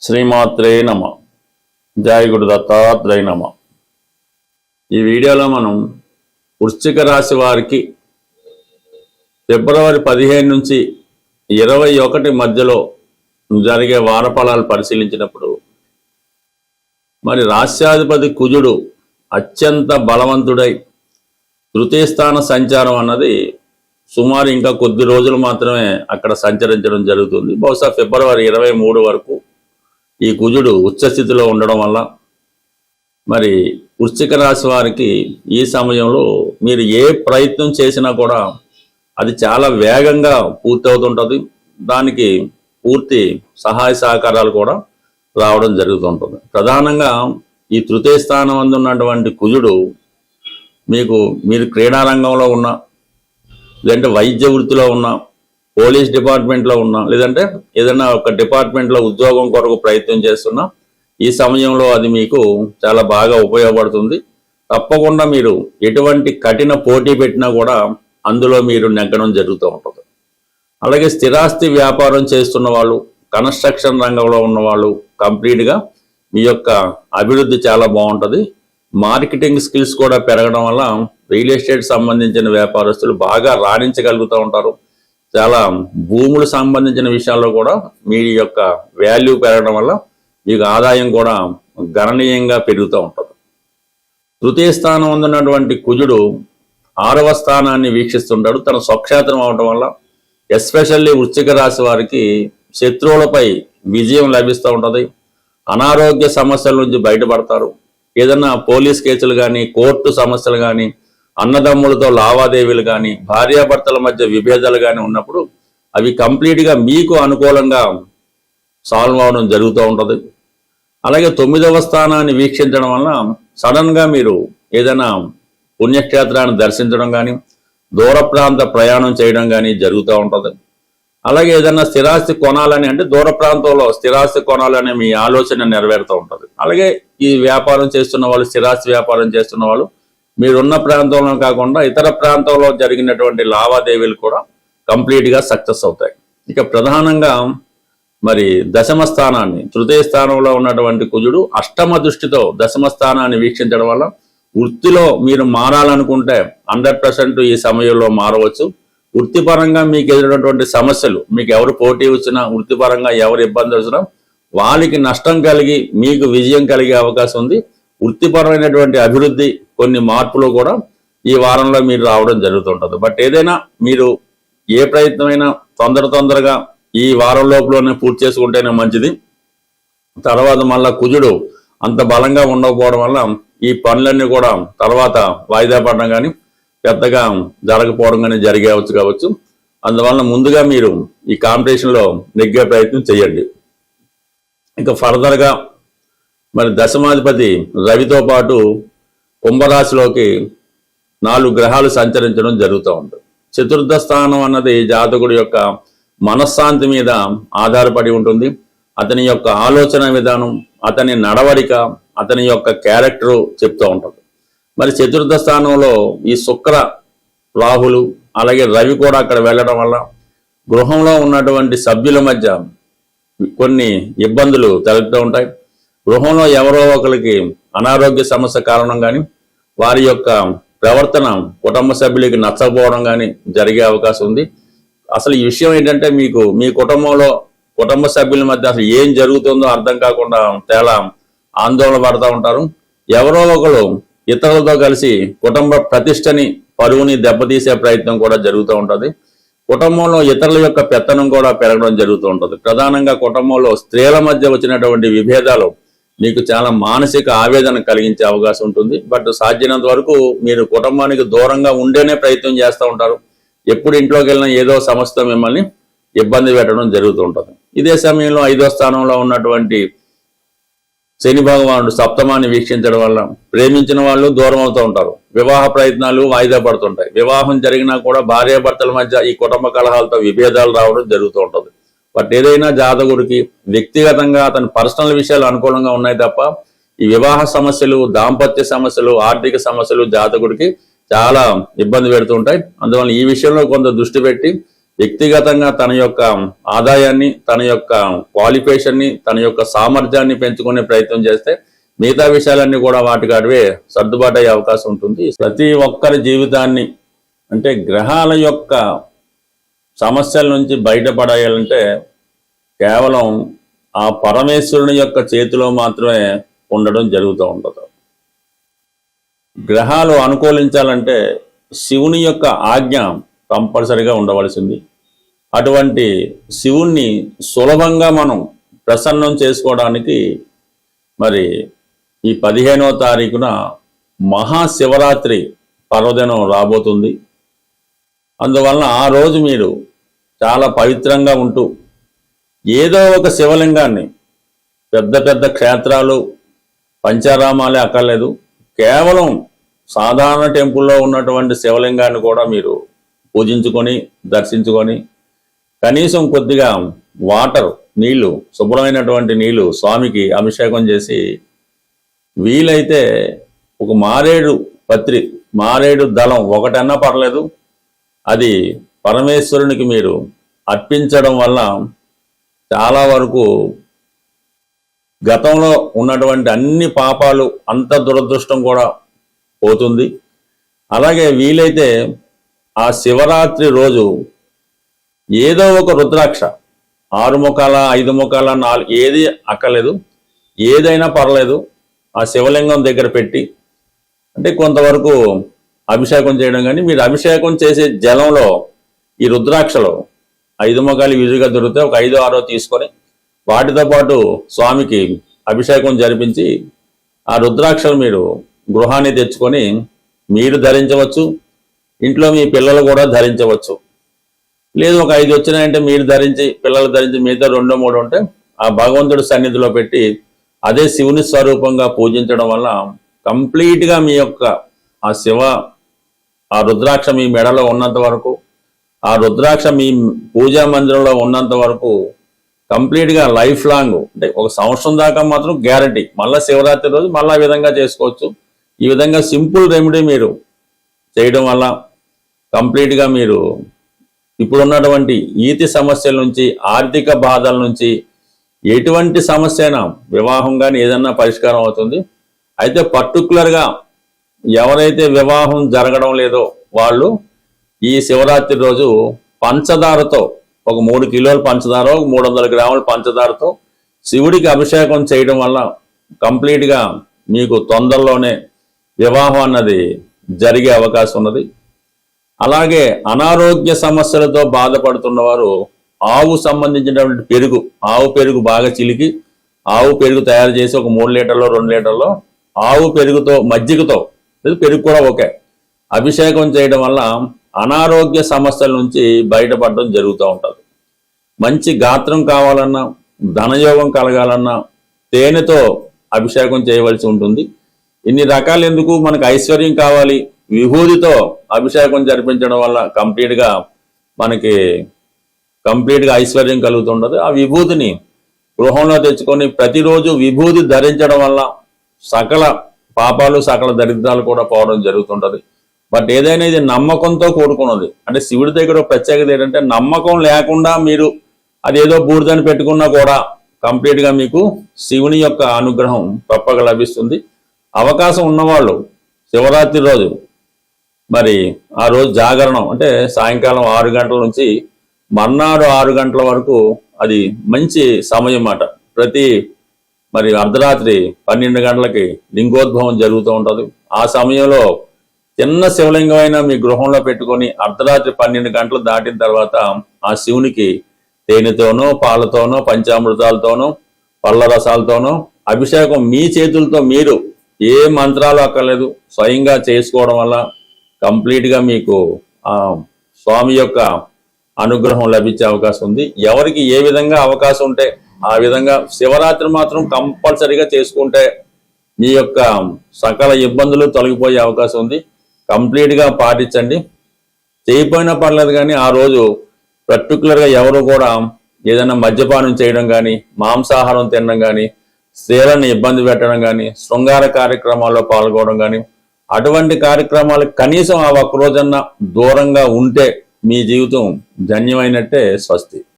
శ్రీమాత్రే నమ. జయ గురు దత్తాత్రేయ నమ. ఈ వీడియోలో మనం వృశ్చిక రాశి వారికి ఫిబ్రవరి 15 నుంచి 21 మధ్యలో జరిగే వార ఫలాలు పరిశీలించినప్పుడు మరి రాశ్యాధిపతి కుజుడు అత్యంత బలవంతుడై తృతీయ స్థాన సంచారం అన్నది సుమారు ఇంకా కొద్ది రోజులు మాత్రమే అక్కడ సంచరించడం జరుగుతుంది. బహుశా ఫిబ్రవరి 23 వరకు ఈ కుజుడు ఉచ్చస్థితిలో ఉండడం వల్ల మరి వృశ్చిక రాశి వారికి ఈ సమయంలో మీరు ఏ ప్రయత్నం చేసినా కూడా అది చాలా వేగంగా పూర్తి అవుతుంటుంది. దానికి పూర్తి సహాయ సహకారాలు కూడా రావడం జరుగుతుంటుంది. ప్రధానంగా ఈ తృతీయ స్థానం అందున్నటువంటి కుజుడు మీరు క్రీడారంగంలో ఉన్న, లేదంటే వైద్య వృత్తిలో ఉన్న, పోలీస్ డిపార్ట్మెంట్లో ఉన్నా, లేదంటే ఏదైనా ఒక డిపార్ట్మెంట్లో ఉద్యోగం కొరకు ప్రయత్నం చేస్తున్నా ఈ సమయంలో అది మీకు చాలా బాగా ఉపయోగపడుతుంది. తప్పకుండా మీరు ఎటువంటి కఠిన పోటీ పెట్టినా కూడా అందులో మీరు నెగ్గడం జరుగుతూ ఉంటుంది. అలాగే స్థిరాస్తి వ్యాపారం చేస్తున్న వాళ్ళు, కన్స్ట్రక్షన్ రంగంలో ఉన్న వాళ్ళు కంప్లీట్గా మీ యొక్క అభివృద్ధి చాలా బాగుంటుంది. మార్కెటింగ్ స్కిల్స్ కూడా పెరగడం వల్ల రియల్ ఎస్టేట్ సంబంధించిన వ్యాపారస్తులు బాగా రాణించగలుగుతూ ఉంటారు. చాలా భూములు సంబంధించిన విషయాల్లో కూడా మీ యొక్క వాల్యూ పెరగడం వల్ల మీకు ఆదాయం కూడా గణనీయంగా పెరుగుతూ ఉంటుంది. తృతీయ స్థానం ఉన్నటువంటి కుజుడు 6వ స్థానాన్ని వీక్షిస్తుంటాడు. తన స్వక్షేత్రం అవడం వల్ల ఎస్పెషల్లీ వృశ్చిక రాశి వారికి శత్రువులపై విజయం లభిస్తూ ఉంటుంది. అనారోగ్య సమస్యల నుంచి బయటపడతారు. ఏదైనా పోలీస్ కేసులు కానీ, కోర్టు సమస్యలు కానీ, అన్నదమ్ములతో లావాదేవీలు కానీ, భార్యాభర్తల మధ్య విభేదాలు కానీ ఉన్నప్పుడు అవి కంప్లీట్గా మీకు అనుకూలంగా సాల్వ్ అవడం జరుగుతూ ఉంటుంది. అలాగే 9వ స్థానాన్ని వీక్షించడం వల్ల సడన్గా మీరు ఏదైనా పుణ్యక్షేత్రాన్ని దర్శించడం కానీ, దూర ప్రాంత ప్రయాణం చేయడం కానీ జరుగుతూ ఉంటుంది. అలాగే ఏదైనా స్థిరాస్తి కొనాలని, అంటే దూర ప్రాంతంలో స్థిరాస్తి కొనాలనే మీ ఆలోచన నెరవేరుతూ ఉంటుంది. అలాగే ఈ వ్యాపారం చేస్తున్న వాళ్ళు, స్థిరాస్తి వ్యాపారం చేస్తున్న వాళ్ళు మీరున్న ప్రాంతంలో కాకుండా ఇతర ప్రాంతంలో జరిగినటువంటి లావాదేవీలు కూడా కంప్లీట్గా సక్సెస్ అవుతాయి. ఇక ప్రధానంగా మరి దశమ స్థానాన్ని, తృతీయ స్థానంలో ఉన్నటువంటి కుజుడు అష్టమ దృష్టితో దశమ స్థానాన్ని వీక్షించడం వల్ల వృత్తిలో మీరు మారాలనుకుంటే 100% ఈ సమయంలో మారవచ్చు. వృత్తిపరంగా మీకు ఎదురైనటువంటి సమస్యలు, మీకు ఎవరు పోటీ వచ్చినా, వృత్తిపరంగా ఎవరు ఇబ్బంది వచ్చినా వాళ్ళకి నష్టం కలిగి మీకు విజయం కలిగే అవకాశం ఉంది. వృత్తిపరమైనటువంటి అభివృద్ధి, కొన్ని మార్పులు కూడా ఈ వారంలో మీరు రావడం జరుగుతుంటుంది. బట్ ఏదైనా మీరు ఏ ప్రయత్నమైనా తొందరగా ఈ వారం లోపలనే పూర్తి చేసుకుంటేనే మంచిది. తర్వాత మళ్ళా కుజుడు అంత బలంగా ఉండకపోవడం వల్ల ఈ పనులన్నీ కూడా తర్వాత వాయిదా పడడం కానీ, పెద్దగా జరగకపోవడం కానీ కావచ్చు. అందువల్ల ముందుగా మీరు ఈ కాంపిటీషన్లో నెగ్గే ప్రయత్నం చేయండి. ఇక ఫర్దర్గా మరి దశమాధిపతి రవితో పాటు కుంభరాశిలోకి 4 గ్రహాలు సంచరించడం జరుగుతూ ఉంటుంది. చతుర్థ స్థానం అన్నది జాతకుడి యొక్క మనశ్శాంతి మీద ఆధారపడి ఉంటుంది. అతని యొక్క ఆలోచన విధానం, అతని నడవడిక, అతని యొక్క క్యారెక్టరు చెప్తూ ఉంటుంది. మరి చతుర్థ స్థానంలో ఈ శుక్ర, రాహులు, అలాగే రవి కూడా అక్కడ వెళ్ళడం వల్ల గృహంలో ఉన్నటువంటి సభ్యుల మధ్య కొన్ని ఇబ్బందులు తలెత్తుతూ ఉంటాయి. గృహంలో ఎవరో ఒకరికి అనారోగ్య సమస్య కారణం కానీ, వారి యొక్క ప్రవర్తన కుటుంబ సభ్యులకి నచ్చకపోవడం కానీ జరిగే అవకాశం ఉంది. అసలు ఈ విషయం ఏంటంటే మీ కుటుంబంలో కుటుంబ సభ్యుల మధ్య అసలు ఏం జరుగుతుందో అర్థం కాకుండా చాలా ఆందోళన పడుతూ ఉంటారు. ఎవరో ఒకరు ఇతరులతో కలిసి కుటుంబ ప్రతిష్టని, పరువుని దెబ్బతీసే ప్రయత్నం కూడా జరుగుతూ ఉంటుంది. కుటుంబంలో ఇతరుల యొక్క పెత్తనం కూడా పెరగడం జరుగుతూ ఉంటుంది. ప్రధానంగా కుటుంబంలో స్త్రీల మధ్య వచ్చినటువంటి విభేదాలు మీకు చాలా మానసిక ఆవేదన కలిగించే అవకాశం ఉంటుంది. బట్ సాధ్యమైనంత వరకు మీరు కుటుంబానికి దూరంగా ఉండేనే ప్రయత్నం చేస్తూ ఉంటారు. ఎప్పుడు ఇంట్లోకి వెళ్ళినా ఏదో సమస్యతో మిమ్మల్ని ఇబ్బంది పెట్టడం జరుగుతూ ఉంటుంది. ఇదే సమయంలో 5వ స్థానంలో ఉన్నటువంటి శని భగవానుడు సప్తమాన్ని వీక్షించడం వల్ల ప్రేమించిన వాళ్ళు దూరం అవుతూ ఉంటారు. వివాహ ప్రయత్నాలు వాయిదా పడుతుంటాయి. వివాహం జరిగినా కూడా భార్యాభర్తల మధ్య ఈ కుటుంబ కలహాలతో విభేదాలు రావడం జరుగుతూ ఉంటుంది. బట్ ఏదైనా జాతకుడికి వ్యక్తిగతంగా అతని పర్సనల్ విషయాలు అనుకూలంగా ఉన్నాయి తప్ప ఈ వివాహ సమస్యలు, దాంపత్య సమస్యలు, ఆర్థిక సమస్యలు జాతకుడికి చాలా ఇబ్బంది పెడుతుంటాయి. అందువల్ల ఈ విషయంలో కొంత దృష్టి పెట్టి వ్యక్తిగతంగా తన యొక్క ఆదాయాన్ని, తన యొక్క క్వాలిఫికేషన్ని, తన యొక్క సామర్థ్యాన్ని పెంచుకునే ప్రయత్నం చేస్తే మిగతా విషయాలన్నీ కూడా వాటికాడివే సర్దుబాటు అయ్యే అవకాశం ఉంటుంది. ప్రతి ఒక్కరి జీవితాన్ని అంటే గ్రహాల యొక్క సమస్యల నుంచి బయటపడాలంటే కేవలం ఆ పరమేశ్వరుని యొక్క చేతిలో మాత్రమే ఉండడం జరుగుతూ ఉంటుంది. గ్రహాలు అనుకూలించాలంటే శివుని యొక్క ఆజ్ఞ కంపల్సరిగా ఉండవలసింది. అటువంటి శివుణ్ణి సులభంగా మనం ప్రసన్నం చేసుకోవడానికి మరి ఈ 15వ తారీఖున మహాశివరాత్రి పర్వదినం రాబోతుంది. అందువలన ఆ రోజు మీరు చాలా పవిత్రంగా ఉంటూ ఏదో ఒక శివలింగాన్ని, పెద్ద పెద్ద క్షేత్రాలు పంచారామాలే అక్కర్లేదు, కేవలం సాధారణ టెంపుల్లో ఉన్నటువంటి శివలింగాన్ని కూడా మీరు పూజించుకొని దర్శించుకొని కనీసం కొద్దిగా వాటర్, నీళ్లు, శుభ్రమైనటువంటి నీళ్లు స్వామికి అభిషేకం చేసి వీలైతే ఒక మారేడు దళం ఒకటన్నా పర్లేదు, అది పరమేశ్వరునికి మీరు అర్పించడం వల్ల చాలా వరకు గతంలో ఉన్నటువంటి అన్ని పాపాలు, అంత దురదృష్టం కూడా పోతుంది. అలాగే వీలైతే ఆ శివరాత్రి రోజు ఏదో ఒక రుద్రాక్ష 6 ముఖాల 5 ముఖాల 4 ఏది అక్కర్లేదు, ఏదైనా పర్లేదు, ఆ శివలింగం దగ్గర పెట్టి అంటే కొంతవరకు అభిషేకం చేయడం. కానీ మీరు అభిషేకం చేసే జలంలో ఈ రుద్రాక్షలో 5 ముఖాలు ఈజీగా దొరుకుతాయి, ఒక 5-6 తీసుకొని వాటితో పాటు స్వామికి అభిషేకం జరిపించి ఆ రుద్రాక్షలు మీరు గృహాన్ని తెచ్చుకొని మీరు ధరించవచ్చు, ఇంట్లో మీ పిల్లలు కూడా ధరించవచ్చు. లేదు ఒక 5 వచ్చినాయంటే మీరు ధరించి పిల్లలు ధరించి మిగతా 2-3 ఉంటే ఆ భగవంతుడి సన్నిధిలో పెట్టి అదే శివుని స్వరూపంగా పూజించడం వల్ల కంప్లీట్గా మీ యొక్క ఆ రుద్రాక్ష మీ మెడలో ఉన్నంత వరకు, ఆ రుద్రాక్ష మీ పూజా మందిరంలో ఉన్నంత వరకు కంప్లీట్గా లైఫ్ లాంగ్ అంటే 1 సంవత్సరం దాకా మాత్రం గ్యారంటీ. మళ్ళీ శివరాత్రి రోజు మళ్ళీ ఆ విధంగా చేసుకోవచ్చు. ఈ విధంగా సింపుల్ రెమెడీ మీరు చేయడం వల్ల కంప్లీట్గా మీరు ఇప్పుడున్నటువంటి ఈతి సమస్యల నుంచి, ఆర్థిక బాధల నుంచి, ఎటువంటి సమస్య అయినా వివాహం కానీ ఏదన్నా పరిష్కారం అవుతుంది. అయితే పర్టికులర్గా ఎవరైతే వివాహం జరగడం లేదో వాళ్ళు ఈ శివరాత్రి రోజు పంచదారతో ఒక 3 కిలోల పంచదార, 300 గ్రాముల పంచదారతో శివుడికి అభిషేకం చేయడం వల్ల కంప్లీట్గా మీకు తొందరలోనే వివాహం అన్నది జరిగే అవకాశం ఉన్నది. అలాగే అనారోగ్య సమస్యలతో బాధపడుతున్న వారు ఆవు సంబంధించినటువంటి ఆవు పెరుగు బాగా చిలికి ఆవు పెరుగు తయారు చేసి ఒక 3 లీటర్లో 2 లీటర్లో ఆవు పెరుగుతో మజ్జిగతో పెరుగు కూడా ఓకే అభిషేకం చేయడం వల్ల అనారోగ్య సమస్యల నుంచి బయటపడడం జరుగుతూ ఉంటుంది. మంచి గాత్రం కావాలన్నా, ధనయోగం కలగాలన్నా తేనెతో అభిషేకం చేయవలసి ఉంటుంది. ఇన్ని రకాలు ఎందుకు, మనకు ఐశ్వర్యం కావాలి, విభూతితో అభిషేకం జరిపించడం వల్ల కంప్లీట్గా ఐశ్వర్యం కలుగుతుండదు. ఆ విభూతిని గృహంలో తెచ్చుకొని ప్రతిరోజు విభూతి ధరించడం వల్ల సకల పాపాలు, సకల దరిద్రాలు కూడా పోవడం జరుగుతుంటది. బట్ ఏదైనా ఇది నమ్మకంతో కూడుకున్నది. అంటే శివుడి దగ్గర ప్రత్యేకత ఏంటంటే నమ్మకం లేకుండా మీరు అదేదో బూడిదని పెట్టుకున్నా కూడా కంప్లీట్గా మీకు శివుని యొక్క అనుగ్రహం తప్పక లభిస్తుంది. అవకాశం ఉన్నవాళ్ళు శివరాత్రి రోజు మరి ఆ రోజు జాగరణం అంటే సాయంకాలం 6 గంటల నుంచి మర్నాడు 6 గంటల వరకు అది మంచి సమయం అన్నమాట. మరి అర్ధరాత్రి 12 గంటలకి లింగోద్భవం జరుగుతూ ఉంటుంది. ఆ సమయంలో చిన్న శివలింగం అయినా మీ గృహంలో పెట్టుకొని అర్ధరాత్రి 12 గంటలు దాటిన తర్వాత ఆ శివునికి తేనెతోనో, పాలతోనో, పంచామృతాలతోనో, పళ్ళ రసాలతోనో అభిషేకం మీ చేతులతో మీరు ఏ మంత్రాలు అక్కర్లేదు స్వయంగా చేసుకోవడం వల్ల కంప్లీట్గా మీకు ఆ స్వామి యొక్క అనుగ్రహం లభించే అవకాశం ఉంది. ఎవరికి ఏ విధంగా అవకాశం ఉంటే ఆ విధంగా శివరాత్రి మాత్రం కంపల్సరీగా చేసుకుంటే మీ యొక్క సకల ఇబ్బందులు తొలగిపోయే అవకాశం ఉంది. కంప్లీట్గా పాటించండి. చేయకపోయినా పర్లేదు, కానీ ఆ రోజు పర్టికులర్గా ఎవరు కూడా ఏదైనా మద్యపానం చేయడం కానీ, మాంసాహారం తినడం కానీ, స్త్రీలను ఇబ్బంది పెట్టడం కానీ, శృంగార కార్యక్రమాల్లో పాల్గొనడం కానీ, అటువంటి కార్యక్రమాలు కనీసం ఆ ఒక్క రోజన్నా దూరంగా ఉంటే మీ జీవితం ధన్యమైనట్టే. స్వస్తి.